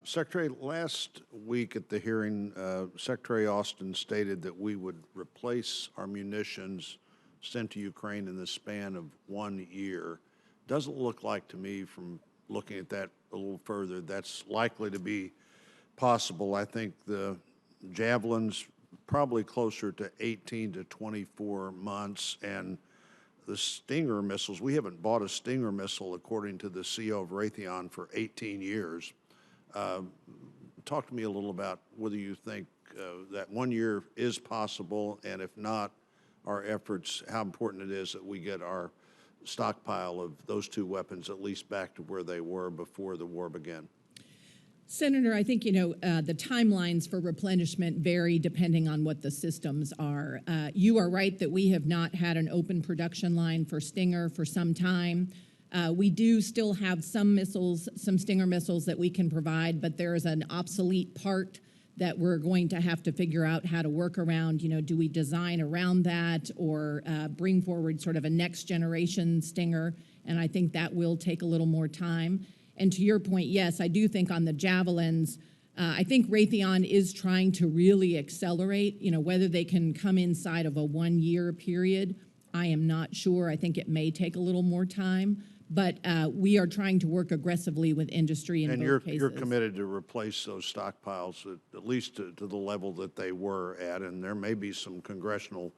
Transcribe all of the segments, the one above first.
Secretary, last week at the hearing, Secretary Austin stated that we would replace our munitions sent to Ukraine in the span of 1 year. Doesn't look like to me, from looking at that a little further, that's likely to be possible. I think the Javelin's probably closer to 18 to 24 months, and the Stinger missiles, we haven't bought a Stinger missile, according to the CEO of Raytheon, for 18 years. Talk to me a little about whether you think that 1 year is possible, and if not, our efforts, how important it is that we get our stockpile of those two weapons at least back to where they were before the war began. Senator, I think, the timelines for replenishment vary depending on what the systems are. You are right that we have not had an open production line for Stinger for some time. We do still have some missiles, some Stinger missiles that we can provide, but there is an obsolete part that we're going to have to figure out how to work around. Do we design around that or bring forward sort of a next generation Stinger? And I think that will take a little more time. And to your point, yes, I do think on the Javelins, I think Raytheon is trying to really accelerate, whether they can come inside of a 1 year period. I am not sure. I think it may take a little more time. But we are trying to work aggressively with industry in both cases. And you're committed to replace those stockpiles at least to the level that they were at, and there may be some congressional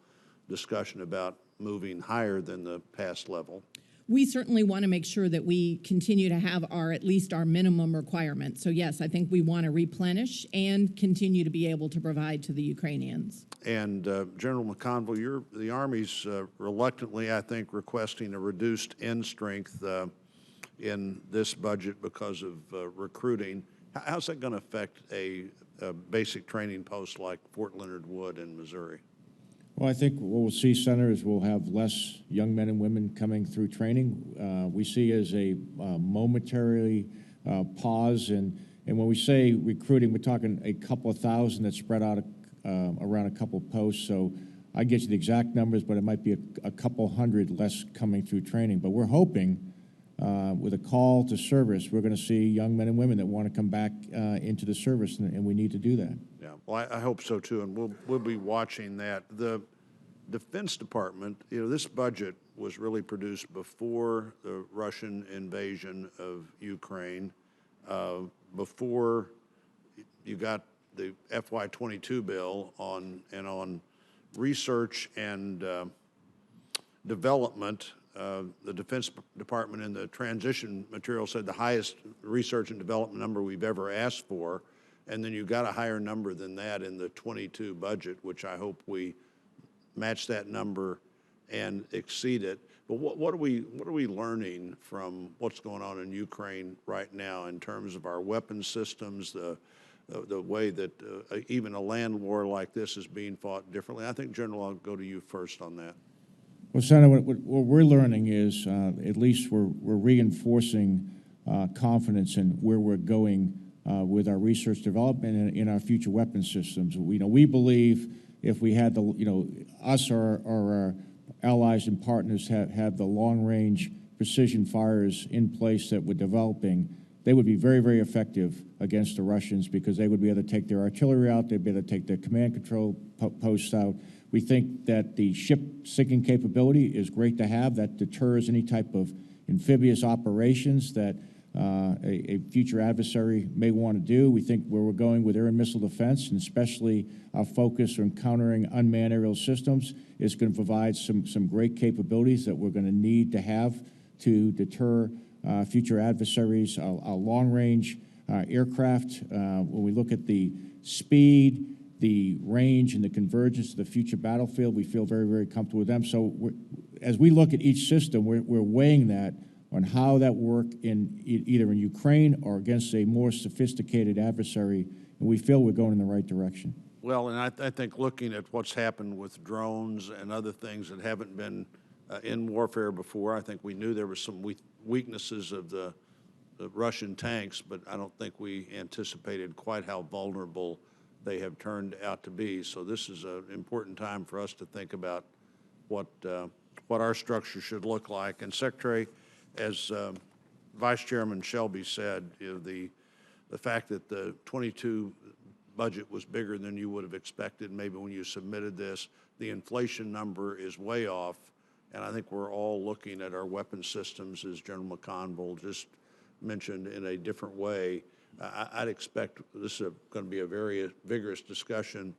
discussion about moving higher than the past level. We certainly want to make sure that we continue to have at least our minimum requirements. So yes, I think we want to replenish and continue to be able to provide to the Ukrainians. And General McConville, the Army's reluctantly, I think, requesting a reduced end strength in this budget because of recruiting. How's that going to affect a basic training post like Fort Leonard Wood in Missouri? Well, I think what we'll see, Senator, is we'll have less young men and women coming through training. We see as a momentary pause, and when we say recruiting, we're talking a couple of thousand that's spread out around a couple of posts. So I get you the exact numbers, but it might be a couple hundred less coming through training. But we're hoping with a call to service, we're going to see young men and women that want to come back into the service, and we need to do that. Yeah, well, I hope so too, and we'll be watching that. The Defense Department, this budget was really produced before the Russian invasion of Ukraine, before you got the FY22 bill on research and development. The Defense Department in the transition material said the highest research and development number we've ever asked for, and then you got a higher number than that in the 22 budget, which I hope we match that number and exceed it. But what are we learning from what's going on in Ukraine right now in terms of our weapon systems, the way that even a land war like this is being fought differently? I think, General, I'll go to you first on that. Well, Senator, what we're learning is at least we're reinforcing confidence in where we're going with our research development and in our future weapon systems. We believe if we had us or our allies and partners have the long-range precision fires in place that we're developing, they would be very, very effective against the Russians because they would be able to take their artillery out, they'd be able to take their command control posts out. We think that the ship sinking capability is great to have. That deters any type of amphibious operations that a future adversary may want to do. We think where we're going with air and missile defense, and especially our focus on countering unmanned aerial systems, is going to provide some great capabilities that we're going to need to have to deter future adversaries. Our long-range aircraft, when we look at the speed, the range, and the convergence of the future battlefield, we feel very, very comfortable with them. So as we look at each system, we're weighing that on how that work either in Ukraine or against a more sophisticated adversary, and we feel we're going in the right direction. Well, and I think looking at what's happened with drones and other things that haven't been in warfare before, I think we knew there were some weaknesses of the Russian tanks, but I don't think we anticipated quite how vulnerable they have turned out to be. So this is an important time for us to think about what our structure should look like. And Secretary, as Vice Chairman Shelby said, the the fact that the 22 budget was bigger than you would have expected maybe when you submitted this. The inflation number is way off, and I think we're all looking at our weapon systems, as General McConville just mentioned, in a different way. I'd expect this is going to be a very vigorous discussion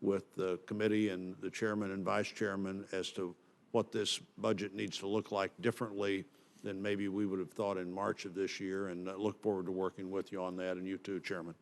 with the committee and the chairman and vice chairman as to what this budget needs to look like differently than maybe we would have thought in March of this year, and I look forward to working with you on that, and you too, Chairman.